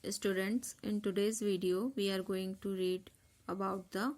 students, in today's video we are going to read about the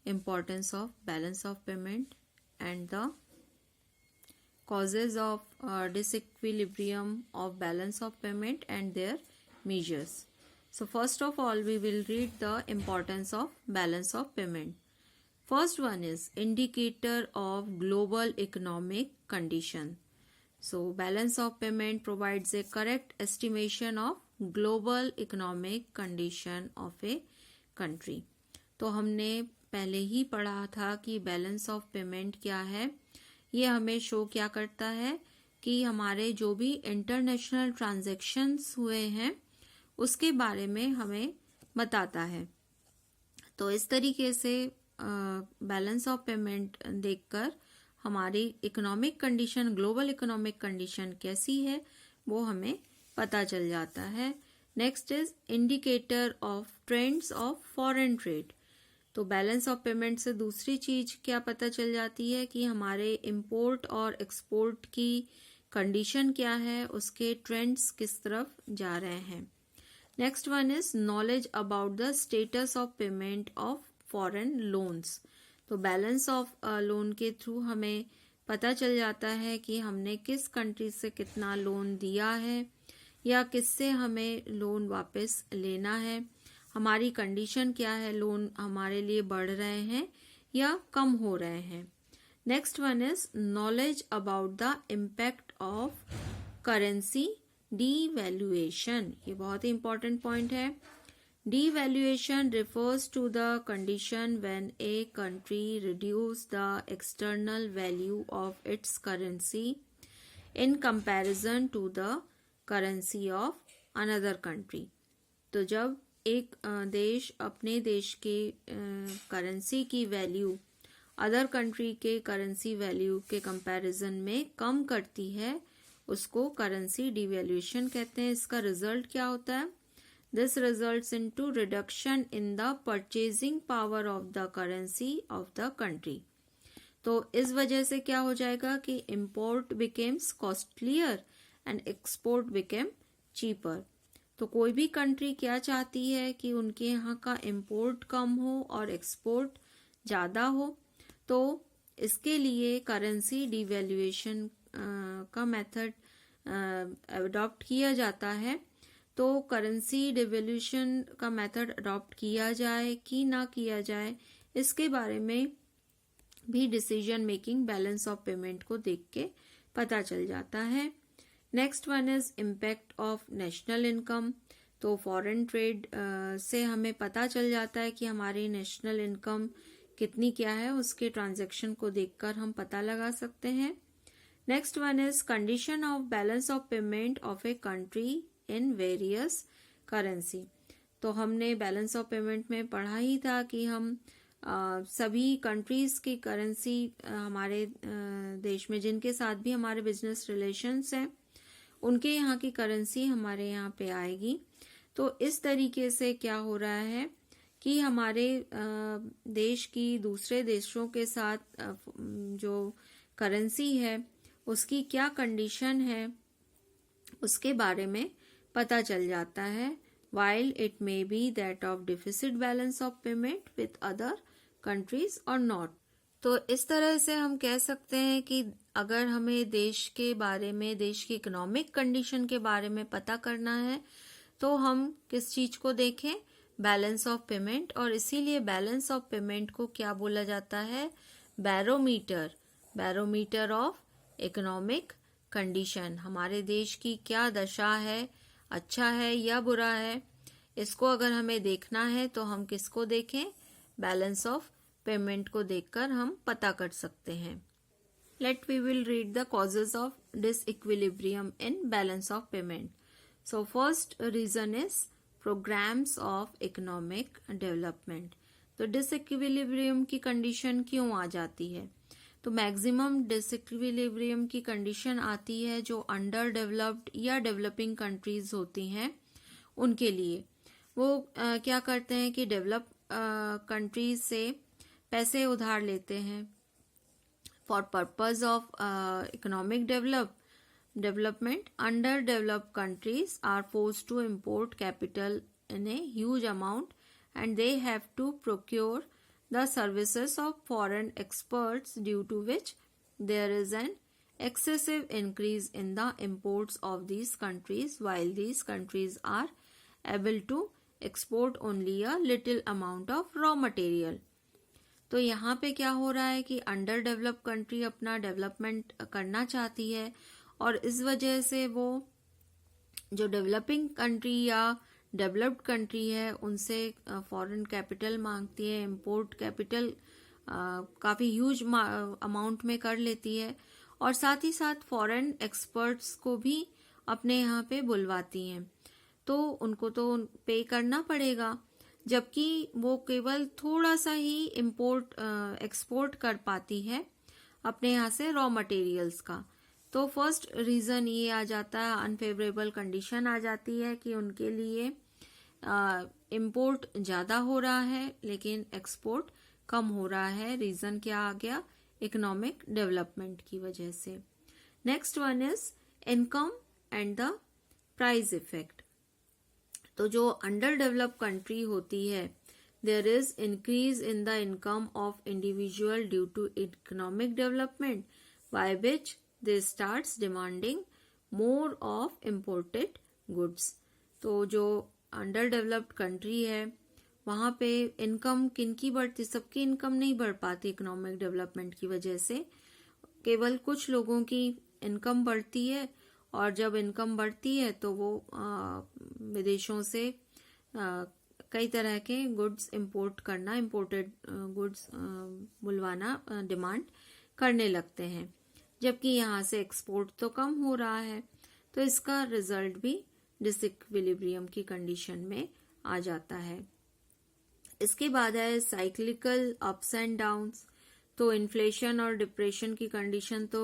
importance of balance of payment and the causes of disequilibrium of balance of payment and their measures. So first of all we will read the importance of balance of payment. First one is indicator of global economic condition. So balance of payment provides a correct estimation of global economic condition of a country. तो हमने पहले ही पढ़ा था कि balance of payment क्या है. ये हमें शो क्या करता है कि हमारे जो भी इंटरनेशनल ट्रांजैक्शंस हुए हैं उसके बारे में हमें बताता है. तो इस तरीके से बैलेंस ऑफ पेमेंट देखकर हमारी economic condition, global economic condition कैसी है वो हमें पता चल जाता है. Next is indicator of trends of foreign trade. तो बैलेंस ऑफ पेमेंट से दूसरी चीज क्या पता चल जाती है कि हमारे इंपोर्ट और एक्सपोर्ट की कंडीशन क्या है, उसके ट्रेंड्स किस तरफ जा रहे हैं. Next one is knowledge about the status of payment of foreign loans. तो बैलेंस ऑफ लोन के थ्रू हमें पता चल जाता है कि हमने किस कंट्री से कितना लोन दिया है या किससे हमें लोन वापस लेना है, हमारी कंडीशन क्या है, लोन हमारे लिए बढ़ रहे हैं या कम हो रहे हैं. Next one is knowledge about the impact of currency devaluation. ये बहुत ही इंपॉर्टेंट पॉइंट है. Devaluation refers to the condition when a country reduces the external value of its currency in comparison to the currency of another country. तो जब एक देश अपने देश के करेंसी की वैल्यू अदर कंट्री के करेंसी वैल्यू के कंपैरिजन में कम करती है उसको करेंसी डिवैल्यूएशन कहते हैं. इसका रिजल्ट क्या होता है? This results into reduction in the purchasing power of the currency of the country. तो इस वजह से क्या हो जाएगा कि import becomes costlier and export became cheaper. तो कोई भी कंट्री क्या चाहती है कि उनके यहाँ का import कम हो और export ज़्यादा हो. तो इसके लिए करेंसी डिवैल्यूएशन का मेथड अडॉप्ट किया जाता है. तो करेंसी डिवैल्यूएशन का मेथड अडॉप्ट किया जाए कि ना किया जाए इसके बारे में भी decision making balance of payment को देख के पता चल जाता है. Next one is impact of national income. तो फॉरेन ट्रेड से हमें पता चल जाता है कि हमारी नेशनल इनकम कितनी क्या है, उसके ट्रांजैक्शन को देखकर हम पता लगा सकते हैं. Next one is condition of balance of payment of a country in various currency. तो हमने बैलेंस ऑफ पेमेंट में पढ़ा ही था कि हम सभी कंट्रीज की करेंसी हमारे देश में जिनके साथ भी हमारे बिजनेस रिलेशंस हैं उनके यहाँ की करेंसी हमारे यहाँ पे आएगी. तो इस तरीके से क्या हो रहा है कि हमारे देश की दूसरे देशों के साथ जो करेंसी है उसकी क्या कंडीशन है उसके बारे में पता चल जाता है. while it may be that of deficit balance of payment with other countries or not. तो इस तरह से हम कह सकते हैं कि अगर हमें देश के बारे में, देश की इकोनॉमिक कंडीशन के बारे में पता करना है तो हम किस चीज को देखें? Balance of payment. और इसीलिए बैलेंस ऑफ पेमेंट को क्या बोला जाता है? Barometer. Barometer of economic condition. हमारे देश की क्या दशा है, अच्छा है या बुरा है, इसको अगर हमें देखना है तो हम किसको देखें? बैलेंस ऑफ पेमेंट को देखकर हम पता कर सकते हैं. Let we will read the causes of disequilibrium in balance of payment. So first reason is programmes of economic development. तो डिसइक्विलिब्रियम की कंडीशन क्यों आ जाती है? तो मैक्सिमम डिसइक्विलिब्रियम की कंडीशन आती है जो अंडर डेवलप्ड या डेवलपिंग कंट्रीज होती हैं उनके लिए. वो क्या करते हैं कि डेवलप कंट्रीज से पैसे उधार लेते हैं for purpose of economic develop development, underdeveloped countries are forced to import capital in a huge amount and they have to procure the services of foreign experts, due to which there is an excessive increase in the imports of these countries, while these countries are able to export only a little amount of raw material. तो यहाँ पे क्या हो रहा है कि under develop country अपना development करना चाहती है और इस वजह से वो जो डेवलपिंग कंट्री या डेवलप्ड कंट्री है उनसे फॉरेन कैपिटल मांगती है, इंपोर्ट कैपिटल काफ़ी ह्यूज अमाउंट में कर लेती है और साथ ही साथ फॉरेन एक्सपर्ट्स को भी अपने यहाँ पे बुलवाती हैं, तो उनको तो पे करना पड़ेगा, जबकि वो केवल थोड़ा सा ही एक्सपोर्ट कर पाती है अपने यहाँ से रॉ मटेरियल्स का। तो फर्स्ट रीज़न ये आ जाता है, अनफेवरेबल कंडीशन आ जाती है कि उनके लिए इंपोर्ट ज़्यादा हो रहा है लेकिन एक्सपोर्ट कम हो रहा है। रीज़न क्या आ गया? इकोनॉमिक डेवलपमेंट की वजह से। Next one is income and the price effect. तो जो अंडर डेवलप कंट्री होती है, there is increase in the income of individual due to economic development, by which they starts demanding more of imported goods. तो जो under developed country है वहाँ पे income किनकी बढ़ती? सबकी इनकम नहीं बढ़ पाती इकोनॉमिक डेवलपमेंट की वजह से, केवल कुछ लोगों की इनकम बढ़ती है और जब इनकम बढ़ती है तो वो विदेशों से कई तरह के गुड्स इंपोर्ट करना, इंपोर्टेड गुड्स बुलवाना डिमांड करने लगते हैं, जबकि यहाँ से एक्सपोर्ट तो कम हो रहा है। तो इसका रिजल्ट भी डिसइक्विलिब्रियम की कंडीशन में आ जाता है। इसके बाद है साइक्लिकल अप्स एंड डाउन्स। तो इन्फ्लेशन और डिप्रेशन की कंडीशन तो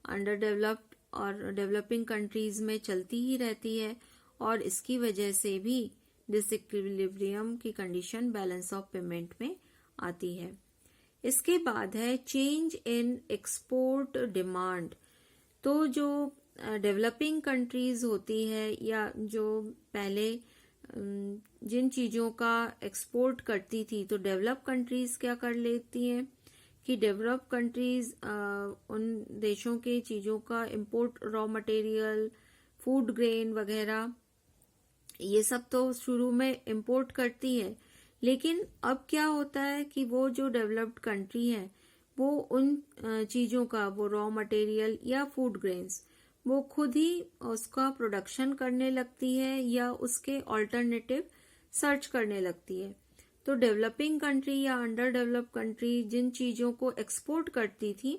अंडर डेवलप्ड और डेवलपिंग कंट्रीज में चलती ही रहती है और इसकी वजह से भी डिसइक्विलिब्रियम की कंडीशन बैलेंस ऑफ पेमेंट में आती है। इसके बाद है चेंज इन एक्सपोर्ट डिमांड। तो जो डेवलपिंग कंट्रीज होती है या जो पहले जिन चीज़ों का एक्सपोर्ट करती थी, तो डेवलप कंट्रीज क्या कर लेती हैं कि डेवलप कंट्रीज उन देशों के चीज़ों का import, raw material, food grain वगैरह, ये सब तो शुरू में इंपोर्ट करती है, लेकिन अब क्या होता है कि वो जो डेवलप्ड कंट्री है वो उन चीज़ों का, वो रॉ मटेरियल या फूड ग्रेन्स, वो खुद ही उसका प्रोडक्शन करने लगती है या उसके ऑल्टरनेटिव सर्च करने लगती है। तो डेवलपिंग कंट्री या अंडर डेवलप कंट्री जिन चीज़ों को एक्सपोर्ट करती थी,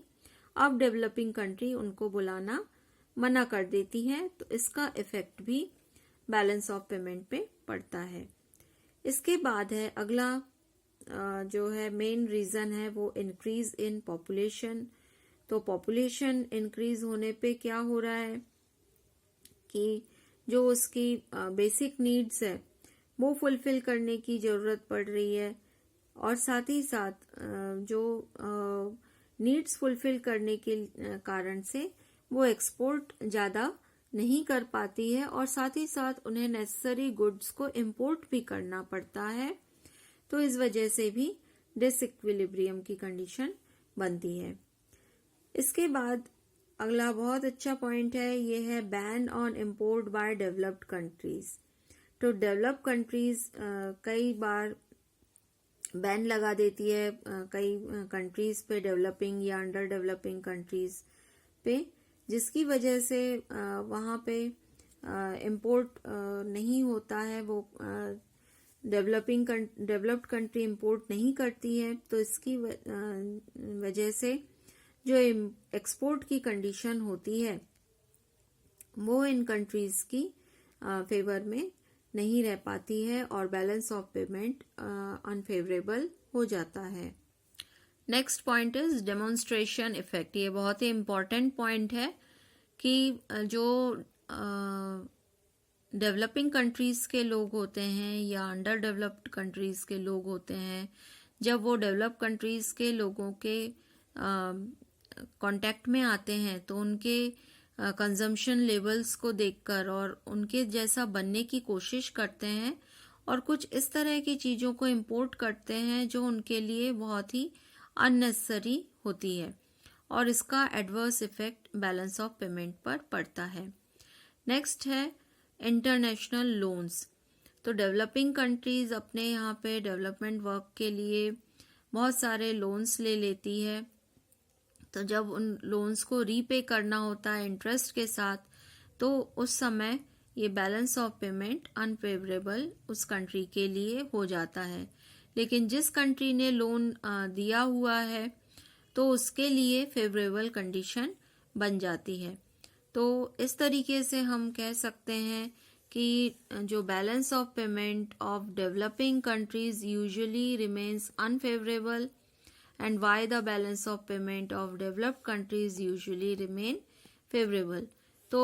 अब डेवलपिंग कंट्री उनको बुलाना मना कर देती है, तो इसका इफेक्ट भी बैलेंस ऑफ पेमेंट पे पड़ता है। इसके बाद है अगला जो है मेन रीज़न है वो इंक्रीज इन पॉपुलेशन। तो पॉपुलेशन इंक्रीज होने पे क्या हो रहा है कि जो उसकी बेसिक नीड्स है वो फुलफिल करने की ज़रूरत पड़ रही है और साथ ही साथ जो नीड्स फुलफिल करने के कारण से वो एक्सपोर्ट ज़्यादा नहीं कर पाती है और साथ ही साथ उन्हें नेसेसरी गुड्स को इंपोर्ट भी करना पड़ता है। तो इस वजह से भी डिसइक्विलिब्रियम की कंडीशन बनती है। इसके बाद अगला बहुत अच्छा पॉइंट है, ये है ban on import by developed countries. तो डेवलप कंट्रीज कई बार बैन लगा देती है कई कंट्रीज पे, डेवलपिंग या अंडर डेवलपिंग कंट्रीज पे, जिसकी वजह से वहाँ पे इम्पोर्ट नहीं होता है, वो डेवलप्ड कंट्री इम्पोर्ट नहीं करती है। तो इसकी वजह से जो एक्सपोर्ट की कंडीशन होती है वो इन कंट्रीज की फेवर में नहीं रह पाती है और बैलेंस ऑफ पेमेंट अनफेवरेबल हो जाता है। Next point is demonstration effect. ये बहुत ही इम्पॉर्टेंट पॉइंट है कि जो डेवलपिंग कंट्रीज के लोग होते हैं या अंडर डेवलप्ड कंट्रीज के लोग होते हैं, जब वो डेवलप कंट्रीज के लोगों के कांटेक्ट में आते हैं तो उनके कंजम्पशन लेवल्स को देखकर और उनके जैसा बनने की कोशिश करते हैं और कुछ इस तरह की चीज़ों को इंपोर्ट करते हैं जो उनके लिए बहुत ही अननेसेसरी होती है और इसका adverse effect balance of payment पर पड़ता है। नेक्स्ट है इंटरनेशनल लोन्स। तो डेवलपिंग कंट्रीज अपने यहाँ पे डेवलपमेंट वर्क के लिए बहुत सारे लोन्स ले लेती है। तो जब उन लोन्स को रीपे करना होता है इंटरेस्ट के साथ, तो उस समय ये बैलेंस ऑफ पेमेंट अनफेवरेबल उस कंट्री के लिए हो जाता है। लेकिन जिस कंट्री ने लोन दिया हुआ है तो उसके लिए फेवरेबल कंडीशन बन जाती है। तो इस तरीके से हम कह सकते हैं कि जो balance of payment of developing countries usually remains unfavourable and why the balance of payment of developed countries usually remain favorable। तो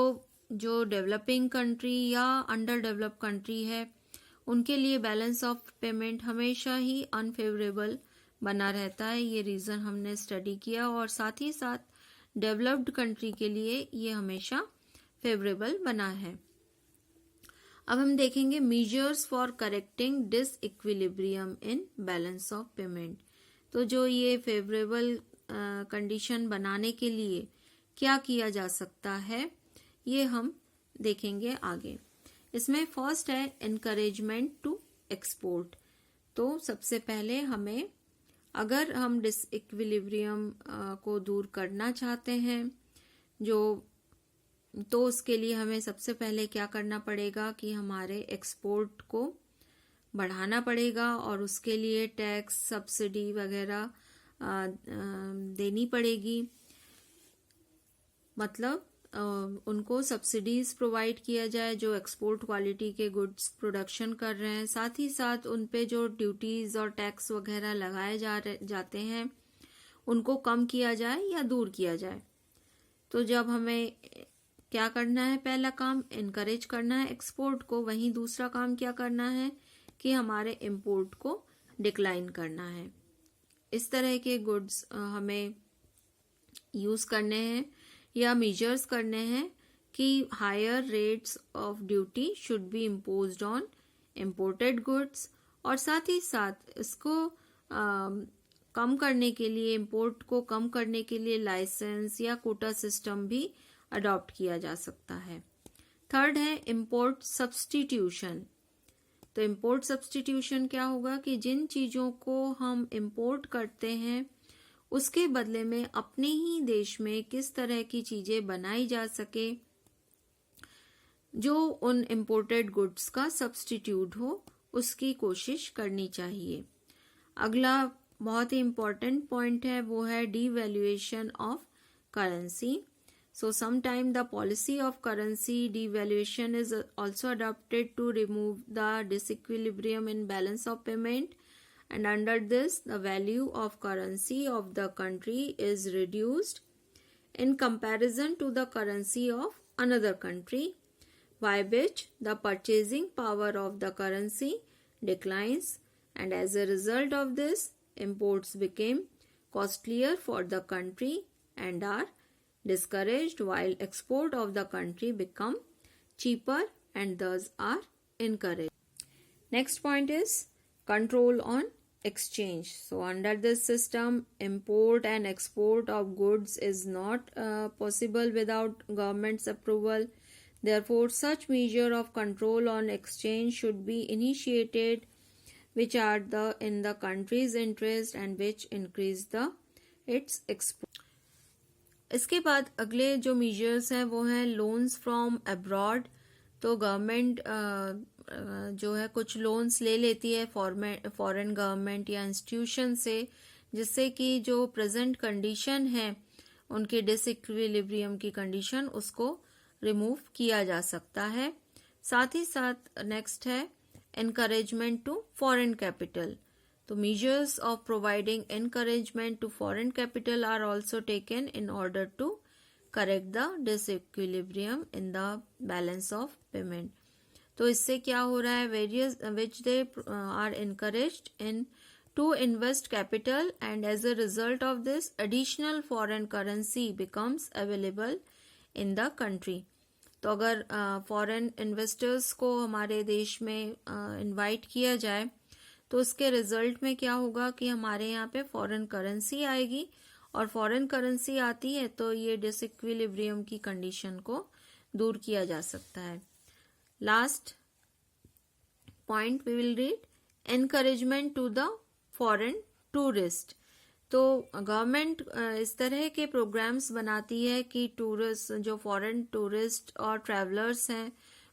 जो डेवलपिंग कंट्री या अंडर डेवलप कंट्री है उनके लिए बैलेंस ऑफ पेमेंट हमेशा ही अनफेवरेबल बना रहता है। ये रीज़न हमने स्टडी किया और साथ ही साथ डेवलप्ड कंट्री के लिए ये हमेशा फेवरेबल बना है। अब हम देखेंगे measures for correcting disequilibrium in balance of payment. तो जो ये फेवरेबल कंडीशन बनाने के लिए क्या किया जा सकता है ये हम देखेंगे आगे। इसमें फर्स्ट है एनकरेजमेंट टू एक्सपोर्ट। तो सबसे पहले हमें, अगर हम डिसइक्विलिब्रियम को दूर करना चाहते हैं तो उसके लिए हमें सबसे पहले क्या करना पड़ेगा कि हमारे एक्सपोर्ट को बढ़ाना पड़ेगा और उसके लिए टैक्स सब्सिडी वगैरह देनी पड़ेगी। मतलब उनको सब्सिडीज प्रोवाइड किया जाए जो एक्सपोर्ट क्वालिटी के गुड्स प्रोडक्शन कर रहे हैं। साथ ही साथ उन पे जो ड्यूटीज और टैक्स वगैरह लगाए जाते हैं उनको कम किया जाए या दूर किया जाए। तो जब हमें क्या करना है, पहला काम इनकरेज करना है एक्सपोर्ट को, वहीं दूसरा काम क्या करना है कि हमारे इंपोर्ट को डिक्लाइन करना है। इस तरह के गुड्स हमें यूज करने हैं या मेजर्स करने हैं कि higher rates of duty should be imposed on imported goods और साथ ही साथ इसको कम करने के लिए, इंपोर्ट को कम करने के लिए लाइसेंस या कोटा सिस्टम भी अडॉप्ट किया जा सकता है। थर्ड है इंपोर्ट सब्स्टिट्यूशन। तो इंपोर्ट सब्स्टिट्यूशन क्या होगा कि जिन चीजों को हम इंपोर्ट करते हैं उसके बदले में अपने ही देश में किस तरह की चीजें बनाई जा सके जो उन इंपोर्टेड गुड्स का सब्स्टिट्यूट हो, उसकी कोशिश करनी चाहिए। अगला बहुत ही इम्पोर्टेंट पॉइंट है वो है devaluation of currency. So sometime the policy of currency devaluation is also adopted to remove the disequilibrium in balance of payment, and under this the value of currency of the country is reduced in comparison to the currency of another country, by which the purchasing power of the currency declines, and as a result of this imports became costlier for the country and are discouraged, while export of the country become cheaper and thus are encouraged. Next point is control on exchange. So under this system, import and export of goods is not possible without government's approval. Therefore, such measure of control on exchange should be initiated which are in the country's interest and which increase its export. इसके बाद अगले जो measures हैं वो हैं loans from abroad. तो government जो है कुछ लोन्स ले लेती है फॉरेन गवर्नमेंट या इंस्टीट्यूशन से, जिससे कि जो प्रेजेंट कंडीशन है उनके डिसइक्विलिब्रियम की कंडीशन उसको रिमूव किया जा सकता है। साथ ही साथ नेक्स्ट है एनकरेजमेंट टू फॉरेन कैपिटल। तो measures of providing encouragement to foreign capital are also taken in order to correct the disequilibrium in the balance of payment. तो इससे क्या हो रहा है, various which they are encouraged in to invest capital, and as a result of this additional foreign currency becomes available in the country. तो अगर foreign investors को हमारे देश में इनवाइट किया जाए तो उसके रिजल्ट में क्या होगा कि हमारे यहाँ पे फॉरेन करेंसी आएगी, और फॉरेन करेंसी आती है तो ये डिसइक्विलिब्रियम की कंडीशन को दूर किया जा सकता है। Last point we will read, encouragement to the foreign tourist. तो गवर्नमेंट इस तरह के प्रोग्राम्स बनाती है कि टूरिस्ट, जो फॉरेन टूरिस्ट और ट्रैवलर्स हैं,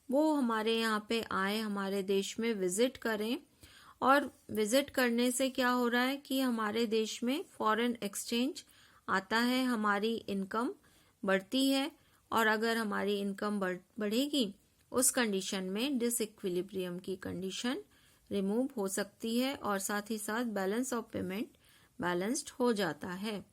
वो हमारे यहाँ पे आए, हमारे देश में विजिट करें, और विजिट करने से क्या हो रहा है कि हमारे देश में फॉरेन एक्सचेंज आता है, हमारी इनकम बढ़ती है, और अगर हमारी इनकम बढ़ेगी उस कंडीशन में डिसइक्विलिब्रियम की कंडीशन रिमूव हो सकती है, और साथ ही साथ बैलेंस ऑफ पेमेंट बैलेंस्ड हो जाता है।